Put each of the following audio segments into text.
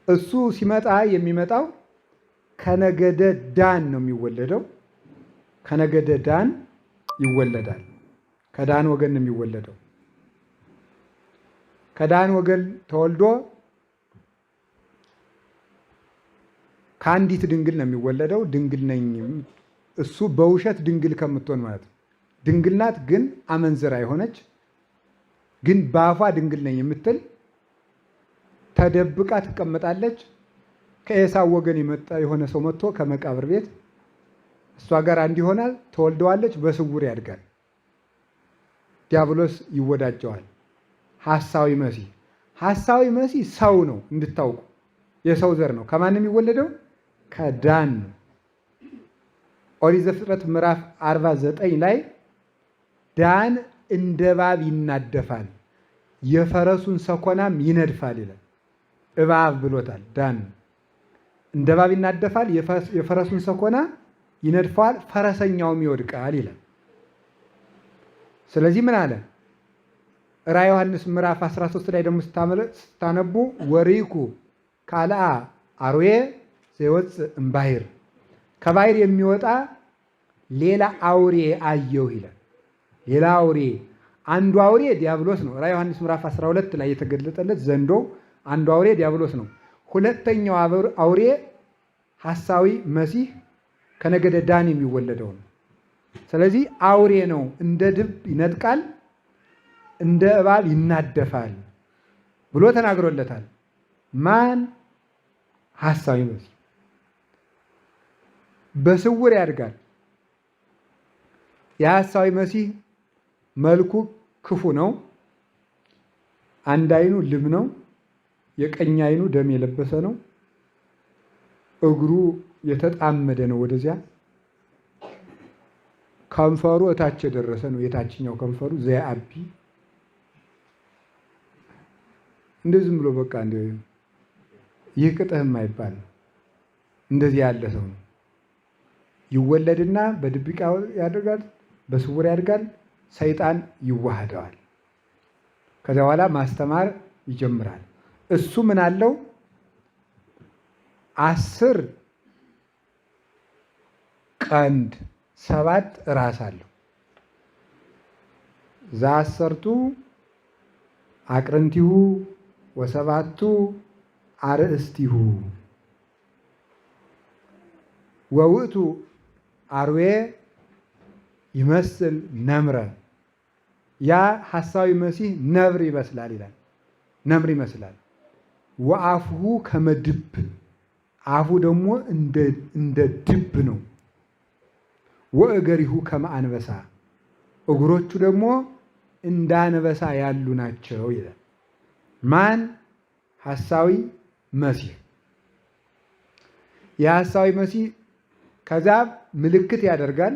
እሱ ሲመጣ የሚመጣው ከነገደ ዳን ነው የሚወለደው። ከነገደ ዳን ይወለዳል። ከዳን ወገን ነው የሚወለደው። ከዳን ወገን ተወልዶ ከአንዲት ድንግል ነው የሚወለደው። ድንግል ነኝ እሱ በውሸት ድንግል ከምትሆን ማለት ነው። ድንግል ናት ግን አመንዝራ የሆነች ግን በአፏ ድንግል ነኝ የምትል ተደብቃ ትቀመጣለች። ከኤሳው ወገን የመጣ የሆነ ሰው መጥቶ ከመቃብር ቤት እሷ ጋር አንድ ይሆናል። ተወልደዋለች። በስውር ያድጋል። ዲያብሎስ ይወዳጀዋል። ሐሳዊ መሲህ ሐሳዊ መሲህ ሰው ነው እንድታውቁ፣ የሰው ዘር ነው። ከማን የሚወለደው? ከዳን ነው። ኦሪት ዘፍጥረት ምዕራፍ 49 ላይ ዳን እንደ እባብ ይናደፋል፣ የፈረሱን ሰኮናም ይነድፋል ይላል። እባብ ብሎታል። ዳን እንደ እባብ ይናደፋል፣ የፈረሱን ሰኮና ይነድፈዋል፣ ፈረሰኛውም ይወድቃል ይላል። ስለዚህ ምን አለ? ራዕየ ዮሐንስ ምዕራፍ 13 ላይ ደግሞ ስታነቡ ወሪኩ ካልአ አርዌ ዘይወፅእ እምባሕር፣ ከባሕር የሚወጣ ሌላ አውሬ አየሁ ይላል። ሌላ አውሬ፣ አንዱ አውሬ ዲያብሎስ ነው። ራዕየ ዮሐንስ ምዕራፍ 12 ላይ የተገለጠለት ዘንዶ አንዱ አውሬ ዲያብሎስ ነው። ሁለተኛው አውሬ ሐሳዊ መሲህ ከነገደ ዳን የሚወለደው ነው። ስለዚህ አውሬ ነው። እንደ ድብ ይነጥቃል፣ እንደ እባብ ይናደፋል ብሎ ተናግሮለታል። ማን? ሐሳዊ መሲህ። በስውር ያድጋል። የሐሳዊ መሲህ መልኩ ክፉ ነው። አንድ አይኑ ልም ነው። የቀኝ አይኑ ደም የለበሰ ነው። እግሩ የተጣመደ ነው ወደዚያ። ከንፈሩ እታች የደረሰ ነው። የታችኛው ከንፈሩ ዘያአቢ እንደዚህ ብሎ በቃ ይህ ቅጥህ የማይባል ነው። እንደዚህ ያለ ሰው ነው። ይወለድና በድብቅ ያደርጋል፣ በስውር ያድጋል። ሰይጣን ይዋሃደዋል። ከዚያ በኋላ ማስተማር ይጀምራል። እሱ ምን አለው? 10 ቀንድ 7 ራስ አለው። ዘአሰርቱ አቅርንቲሁ ወሰባቱ አርእስቲሁ ወውእቱ አርዌ ይመስል ነምረ። ያ ሐሳዊ መሲህ ነብር ይመስላል ይላል። ነምር ይመስላል። ወአፍሁ ከመድብ፣ አፉ ደግሞ እንደ ድብ ነው። ወእገሪሁ ከመአንበሳ፣ እግሮቹ ደግሞ እንደ አንበሳ ያሉ ናቸው ይላል። ማን? ሐሳዊ መሲህ። የሐሳዊ መሲህ ከዛ ምልክት ያደርጋል።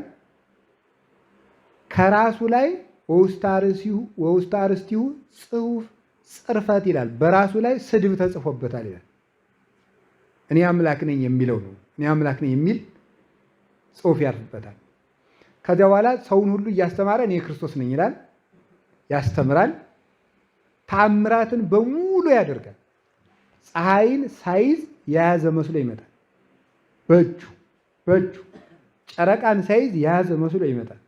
ከራሱ ላይ ወውስተ አርእስቲሁ ጽሑፍ ጽርፈት ይላል። በራሱ ላይ ስድብ ተጽፎበታል ይላል። እኔ አምላክ ነኝ የሚለው ነው። እኔ አምላክ ነኝ የሚል ጽሑፍ ያርፍበታል። ከዚያ በኋላ ሰውን ሁሉ እያስተማረ እኔ ክርስቶስ ነኝ ይላል። ያስተምራል። ታምራትን በሙሉ ያደርጋል። ፀሐይን ሳይዝ የያዘ መስሎ ይመጣል። በእጁ ጨረቃን ሳይዝ የያዘ መስሎ ይመጣል።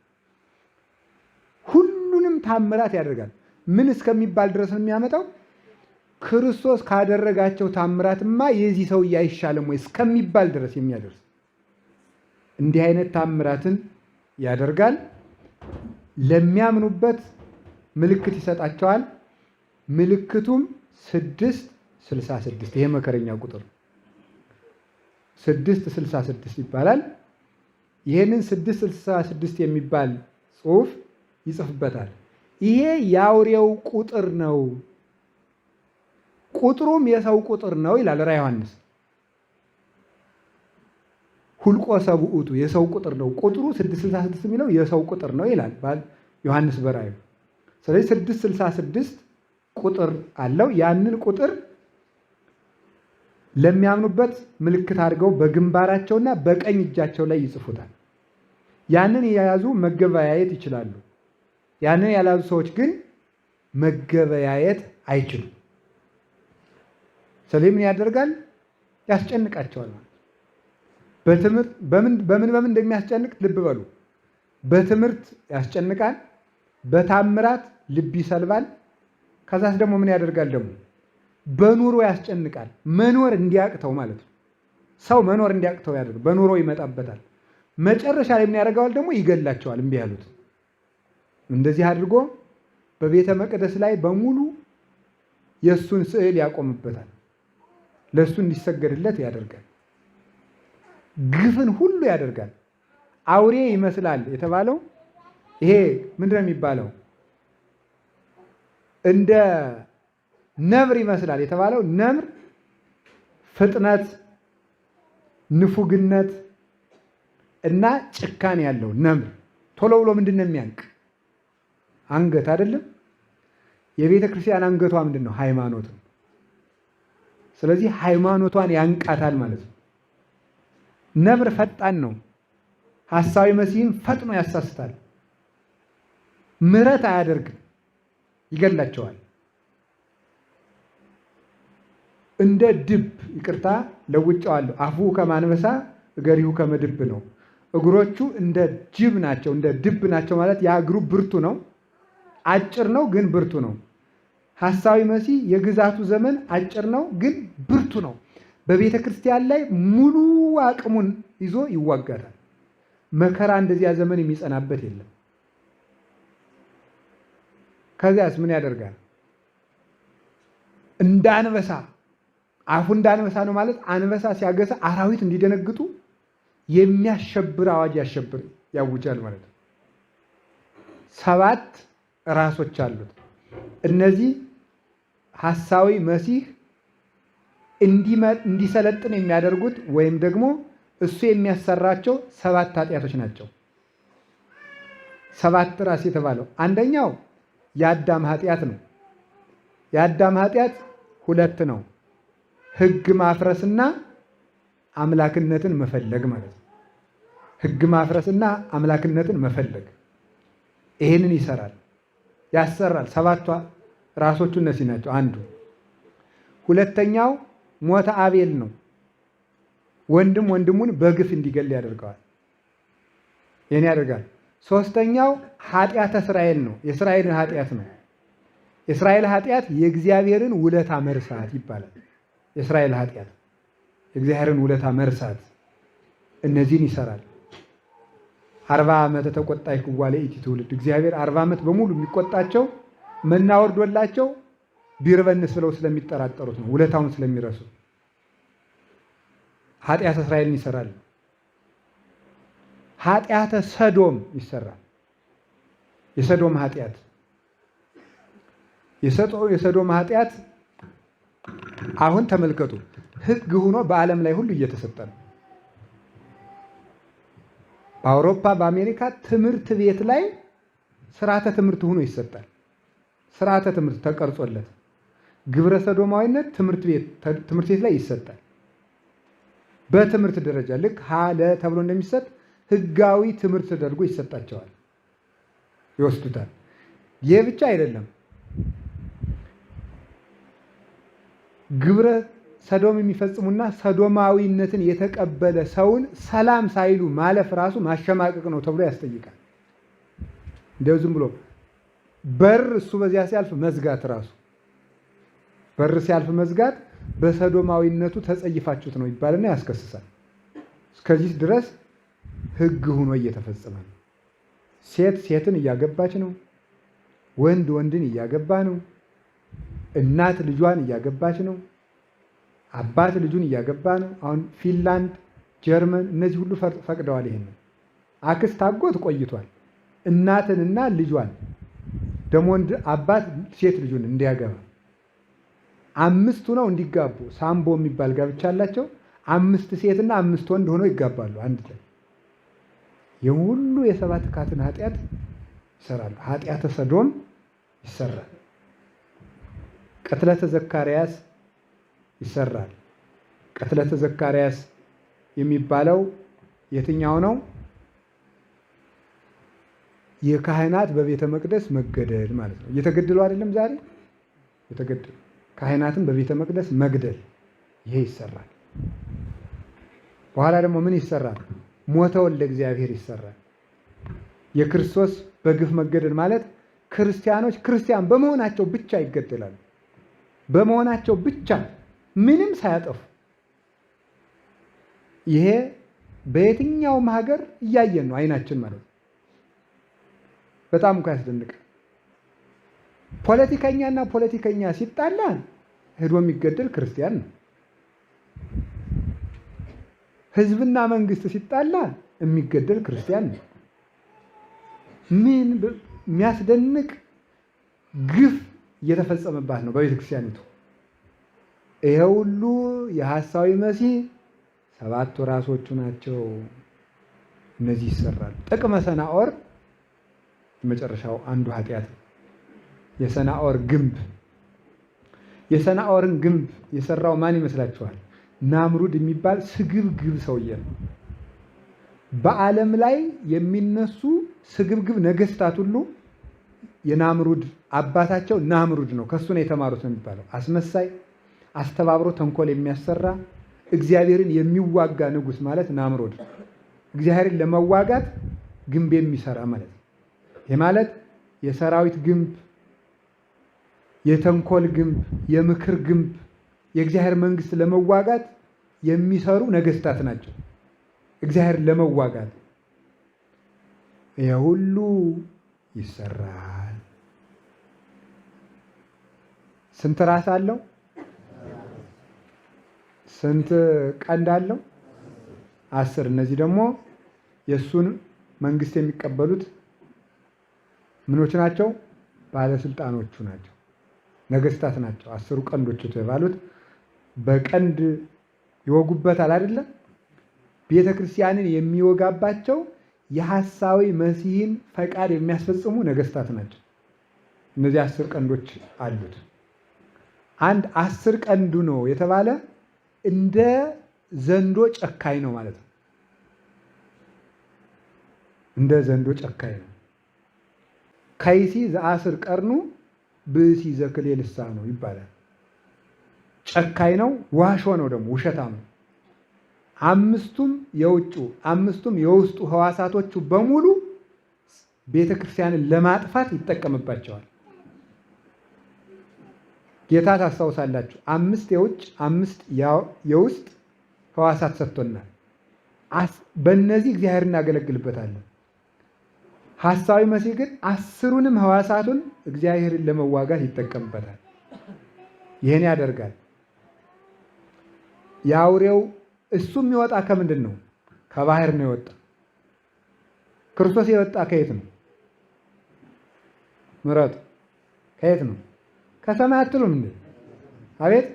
ሁሉንም ታምራት ያደርጋል። ምን እስከሚባል ድረስ ነው የሚያመጣው? ክርስቶስ ካደረጋቸው ታምራትማ የዚህ ሰውዬ አይሻልም ወይ እስከሚባል ድረስ የሚያደርስ እንዲህ አይነት ታምራትን ያደርጋል። ለሚያምኑበት ምልክት ይሰጣቸዋል። ምልክቱም 666 ይሄ መከረኛ ቁጥር 666 ይባላል። ይሄንን 666 የሚባል ጽሑፍ ይጽፍበታል። ይሄ የአውሬው ቁጥር ነው፣ ቁጥሩም የሰው ቁጥር ነው ይላል ራዕየ ዮሐንስ። ሁልቆ ሰብኡቱ የሰው ቁጥር ነው። ቁጥሩ 666 የሚለው የሰው ቁጥር ነው ይላል ዮሐንስ በራእዩ። ስለዚህ 666 ቁጥር አለው። ያንን ቁጥር ለሚያምኑበት ምልክት አድርገው በግንባራቸውና በቀኝ እጃቸው ላይ ይጽፉታል። ያንን የያዙ መገበያየት ይችላሉ። ያንን ያልያዙ ሰዎች ግን መገበያየት አይችሉም። ስለዚህ ምን ያደርጋል? ያስጨንቃቸዋል ማለት ነው። በትምህርት በምን እንደሚያስጨንቅ ልብ በሉ። በትምህርት ያስጨንቃል፣ በታምራት ልብ ይሰልባል። ከዛስ ደግሞ ምን ያደርጋል? ደግሞ በኑሮ ያስጨንቃል። መኖር እንዲያቅተው ማለት ነው። ሰው መኖር እንዲያቅተው ያደርግ፣ በኑሮ ይመጣበታል። መጨረሻ ላይ ምን ያደርገዋል? ደግሞ ይገላቸዋል። እምቢ ያሉት እንደዚህ አድርጎ በቤተ መቅደስ ላይ በሙሉ የእሱን ስዕል ያቆምበታል። ለእሱ እንዲሰገድለት ያደርጋል። ግፍን ሁሉ ያደርጋል። አውሬ ይመስላል የተባለው ይሄ ምንድን ነው የሚባለው? እንደ ነብር ይመስላል የተባለው ነብር ፍጥነት፣ ንፉግነት እና ጭካኔ ያለው ነብር ቶሎ ብሎ ምንድን ነው የሚያንቅ? አንገት አይደለም። የቤተ ክርስቲያን አንገቷ ምንድን ነው? ሃይማኖት ነው። ስለዚህ ሃይማኖቷን ያንቃታል ማለት ነው። ነብር ፈጣን ነው። ሐሳዊ መሲህም ፈጥኖ ያሳስታል። ምሕረት አያደርግም፣ ይገላቸዋል። እንደ ድብ ይቅርታ ለውጫዋለሁ። አፉ ከማንበሳ እገሪሁ ከመድብ ነው። እግሮቹ እንደ ጅብ ናቸው፣ እንደ ድብ ናቸው ማለት ያ እግሩ ብርቱ ነው። አጭር ነው ግን ብርቱ ነው። ሐሳዊ መሲህ የግዛቱ ዘመን አጭር ነው ግን ብርቱ ነው። በቤተ ክርስቲያን ላይ ሙሉ አቅሙን ይዞ ይዋጋታል። መከራ እንደዚያ ዘመን የሚጸናበት የለም። ከዚያስ ምን ያደርጋል? እንደ አንበሳ፣ አፉ እንደ አንበሳ ነው ማለት አንበሳ ሲያገሳ አራዊት እንዲደነግጡ የሚያሸብር አዋጅ ያውጃል ማለት ነው። 7 ራሶች አሉት። እነዚህ ሐሳዊ መሲህ እንዲሰለጥን የሚያደርጉት ወይም ደግሞ እሱ የሚያሰራቸው 7 ኃጢአቶች ናቸው። 7 ራስ የተባለው አንደኛው የአዳም ኃጢአት ነው። የአዳም ኃጢአት 2 ነው። ሕግ ማፍረስና አምላክነትን መፈለግ ማለት ነው። ሕግ ማፍረስና አምላክነትን መፈለግ ይሄንን ይሰራል፣ ያሰራል። 7 ራሶቹ እነዚህ ናቸው። አንዱ። ሁለተኛው ሞተ አቤል ነው። ወንድም ወንድሙን በግፍ እንዲገል ያደርገዋል። ይህን ያደርጋል። 3ኛው ኃጢአተ እስራኤል ነው። የእስራኤልን ኃጢአት ነው። የእስራኤል ኃጢአት የእግዚአብሔርን ውለታ መርሳት ይባላል። የእስራኤል ኃጢአት የእግዚአብሔርን ውለታ መርሳት፣ እነዚህን ይሰራል። 40 ዓመት ተቆጣይ ክዋለ ኢቲ ትውልድ እግዚአብሔር 40 ዓመት በሙሉ የሚቆጣቸው መና ወርዶላቸው ቢርበንስ ብለው ስለሚጠራጠሩት ነው፣ ውለታውን ስለሚረሱ። ኃጢአተ እስራኤልን ይሰራል። ኃጢአተ ሰዶም ይሰራል። የሰዶም ኃጢአት የሰዶም ኃጢአት አሁን ተመልከቱ፣ ሕግ ሆኖ በዓለም ላይ ሁሉ እየተሰጠ ነው። በአውሮፓ በአሜሪካ ትምህርት ቤት ላይ ስርዓተ ትምህርት ሆኖ ይሰጣል። ስርዓተ ትምህርት ተቀርጾለት ግብረ ሰዶማዊነት ትምህርት ቤት ላይ ይሰጣል። በትምህርት ደረጃ ልክ ሀለ ተብሎ እንደሚሰጥ ህጋዊ ትምህርት ተደርጎ ይሰጣቸዋል፣ ይወስዱታል። ይህ ብቻ አይደለም። ግብረ ሰዶም የሚፈጽሙና ሰዶማዊነትን የተቀበለ ሰውን ሰላም ሳይሉ ማለፍ ራሱ ማሸማቀቅ ነው ተብሎ ያስጠይቃል። እንደው ዝም ብሎ በር እሱ በዚያ ሲያልፍ መዝጋት ራሱ በር ሲያልፍ መዝጋት በሰዶማዊነቱ ተጸይፋችሁት ነው ይባልና ያስከስሳል። እስከዚህ ድረስ ህግ ሆኖ እየተፈጸመ ነው። ሴት ሴትን እያገባች ነው። ወንድ ወንድን እያገባ ነው። እናት ልጇን እያገባች ነው። አባት ልጁን እያገባ ነው። አሁን ፊንላንድ፣ ጀርመን እነዚህ ሁሉ ፈቅደዋል። ይሄንን አክስት አጎት ቆይቷል። እናትንና ልጇን ደግሞ አባት ሴት ልጁን እንዲያገባ 5 ሆነው እንዲጋቡ ሳምቦ የሚባል ጋብቻ አላቸው። 5 ሴትና 5 ወንድ ሆነው ይጋባሉ አንድ ላይ። ይህ ሁሉ የ7 ካትን ኃጢአት ይሰራሉ። ኃጢአተ ሰዶም ይሰራል። ቅትለተ ዘካርያስ ይሰራል። ቅትለተ ዘካርያስ የሚባለው የትኛው ነው? የካህናት በቤተ መቅደስ መገደል ማለት ነው። እየተገደሉ አይደለም ዛሬ የተገደሉ ካህናትን በቤተ መቅደስ መግደል፣ ይሄ ይሰራል። በኋላ ደግሞ ምን ይሰራል? ሞተ ወልደ እግዚአብሔር ይሰራል። የክርስቶስ በግፍ መገደል ማለት ክርስቲያኖች ክርስቲያን በመሆናቸው ብቻ ይገደላሉ። በመሆናቸው ብቻ ምንም ሳያጠፉ። ይሄ በየትኛውም ሀገር እያየን ነው፣ አይናችን ማለት ነው። በጣም እኮ ያስደንቃል። ፖለቲከኛና ፖለቲከኛ ሲጣላ ሄዶ የሚገደል ክርስቲያን ነው። ህዝብና መንግስት ሲጣላ የሚገደል ክርስቲያን ነው። ምን የሚያስደንቅ ግፍ እየተፈጸመባት ነው በቤተ ክርስቲያኒቱ። ይሄ ሁሉ የሐሳዊ መሲህ 7 ራሶቹ ናቸው። እነዚህ ይሰራል። ጥቅመ ሰናኦር የመጨረሻው አንዱ ኃጢአት የሰናኦር ግንብ። የሰናኦርን ግንብ የሰራው ማን ይመስላችኋል? ናምሩድ የሚባል ስግብግብ ሰውዬ ነው። በዓለም ላይ የሚነሱ ስግብግብ ነገስታት ሁሉ የናምሩድ አባታቸው ናምሩድ ነው። ከሱ ነው የተማሩት ነው የሚባለው። አስመሳይ፣ አስተባብሮ ተንኮል የሚያሰራ እግዚአብሔርን የሚዋጋ ንጉስ ማለት ናምሩድ። እግዚአብሔርን ለመዋጋት ግንብ የሚሰራ ማለት ነው። ይህ ማለት የሰራዊት ግንብ፣ የተንኮል ግንብ፣ የምክር ግንብ፣ የእግዚአብሔር መንግስት ለመዋጋት የሚሰሩ ነገስታት ናቸው። እግዚአብሔር ለመዋጋት ይሄ ሁሉ ይሰራል። ስንት ራስ አለው? ስንት ቀንድ አለው? 10። እነዚህ ደግሞ የእሱን መንግስት የሚቀበሉት ምኖች ናቸው? ባለስልጣኖቹ ናቸው፣ ነገስታት ናቸው። 10 ቀንዶች የተባሉት በቀንድ ይወጉበታል አይደለም? ቤተ ክርስቲያንን የሚወጋባቸው የሐሳዊ መሲህን ፈቃድ የሚያስፈጽሙ ነገስታት ናቸው። እነዚህ 10 ቀንዶች አሉት። አንድ 10 ቀንዱ ነው የተባለ እንደ ዘንዶ ጨካኝ ነው ማለት ነው። እንደ ዘንዶ ጨካኝ ነው። ከይሲ ዘአስር ቀርኑ ብእሲ ዘክሌ ልሳኑ ይባላል። ጨካኝ ነው፣ ዋሾ ነው፣ ደግሞ ውሸታም ነው። 5ቱም የውጩ 5ቱም የውስጡ ህዋሳቶቹ በሙሉ ቤተ ክርስቲያንን ለማጥፋት ይጠቀምባቸዋል። ጌታ ታስታውሳላችሁ፣ 5 የውጭ 5 የውስጥ ህዋሳት ሰጥቶናል። በእነዚህ እግዚአብሔር እናገለግልበታለን። ሐሳዊ መሲህ ግን 10ሩንም ህዋሳቱን እግዚአብሔርን ለመዋጋት ይጠቀምበታል። ይህን ያደርጋል። የአውሬው እሱ የሚወጣ ከምንድን ነው? ከባህር ነው የወጣ። ክርስቶስ የወጣ ከየት ነው? ምሕረቱ ከየት ነው? ከሰማይ አትሉም እንዴ? አቤት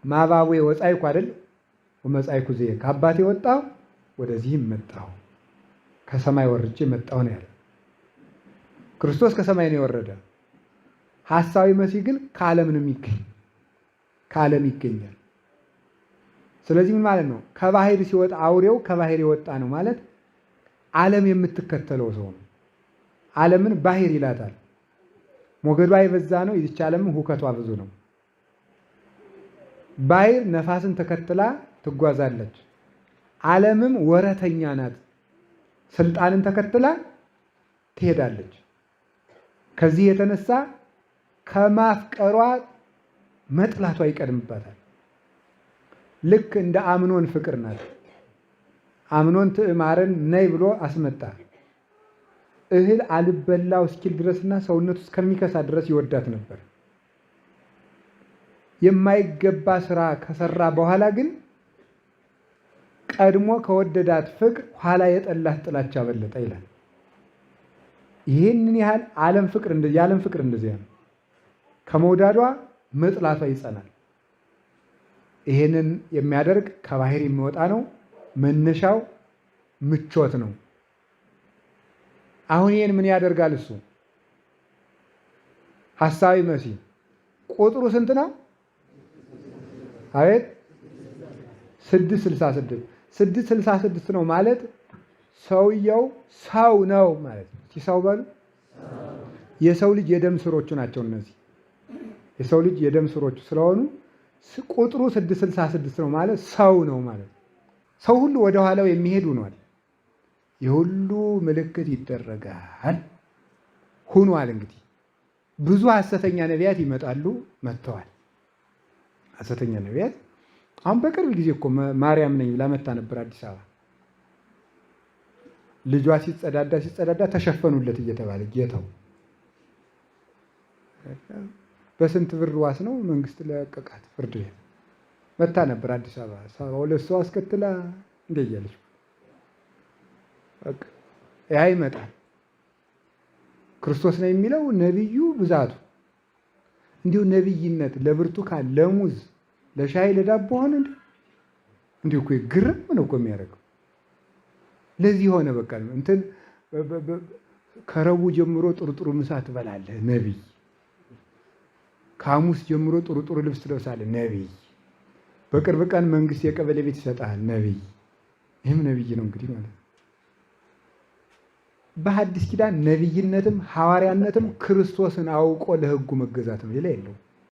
ማባዌ ወጻይኩ አይደል? ወመጻይኩ ዘየ ከአባቴ ወጣሁ ወደዚህም መጣሁ፣ ከሰማይ ወርጄ መጣሁ ነው ያለ። ክርስቶስ ከሰማይ ነው የወረደ። ሐሳዊ መሲህ ግን ከዓለም ነው የሚገኝ፣ ከዓለም ይገኛል። ስለዚህ ምን ማለት ነው? ከባህር ሲወጣ አውሬው ከባህር የወጣ ነው ማለት ዓለም የምትከተለው ሰው ነው። ዓለምን ባህር ይላታል። ሞገዷ የበዛ ነው። ይህች ዓለም ሁከቷ ብዙ ነው። ባህር ነፋስን ተከትላ ትጓዛለች። ዓለምም ወረተኛ ናት። ስልጣንን ተከትላ ትሄዳለች። ከዚህ የተነሳ ከማፍቀሯ መጥላቷ ይቀድምባታል። ልክ እንደ አምኖን ፍቅር ናት። አምኖን ትዕማርን ነይ ብሎ አስመጣ። እህል አልበላው እስኪል ድረስና ሰውነቱ እስከሚከሳ ድረስ ይወዳት ነበር። የማይገባ ስራ ከሰራ በኋላ ግን ቀድሞ ከወደዳት ፍቅር ኋላ የጠላት ጥላቻ በለጠ ይላል። ይህንን ያህል የዓለም ፍቅር እንደዚያ ነው። ከመውዳዷ መጥላቷ ይጸናል። ይሄንን የሚያደርግ ከባህር የሚወጣ ነው። መነሻው ምቾት ነው። አሁን ይሄን ምን ያደርጋል እሱ? ሐሳዊ መሲህ ቁጥሩ ስንት ነው? አቤት 666 666 ነው ማለት ሰውየው ሰው ነው ማለት ነው። ሲሰው በሉ የሰው ልጅ የደም ስሮቹ ናቸው እነዚህ። የሰው ልጅ የደም ስሮቹ ስለሆኑ ቁጥሩ 666 ነው ማለት ሰው ነው ማለት። ሰው ሁሉ ወደ ኋላው የሚሄድ ሆኗል። የሁሉ ምልክት ይደረጋል ሆኗል። እንግዲህ ብዙ ሐሰተኛ ነቢያት ይመጣሉ፣ መጥተዋል። ሐሰተኛ ነቢያት አሁን በቅርብ ጊዜ እኮ ማርያም ነኝ ብላ መታ ነበር አዲስ አበባ። ልጇ ሲጸዳዳ ተሸፈኑለት እየተባለ ጌታው በስንት ብር ዋስ ነው መንግስት ለቀቃት ፍርድ ቤት መታ ነበር አዲስ አበባ። 72 ሰው አስከትላ እንደ እያለች በቃ ያ ይመጣል። ክርስቶስ ነው የሚለው ነብዩ ብዛቱ እንዲሁ ነብይነት ለብርቱካን፣ ለሙዝ፣ ለሻይ፣ ለዳቦ ሆነ እንዲሁ እኮ ግርም ነው እኮ የሚያደርገው። ለዚህ ሆነ በቃ እንትን ከረቡዕ ጀምሮ ጥሩ ምሳ ትበላለህ ነብይ። ከሐሙስ ጀምሮ ጥሩ ልብስ ትለብሳለህ ነብይ። በቅርብ ቀን መንግስት የቀበሌ ቤት ይሰጣል ነብይ። ይህም ነብይ ነው እንግዲህ ማለት ነው። በሐዲስ ኪዳን ነብይነትም ሐዋርያነትም ክርስቶስን አውቆ ለሕጉ መገዛት ነው፣ ሌላ የለውም።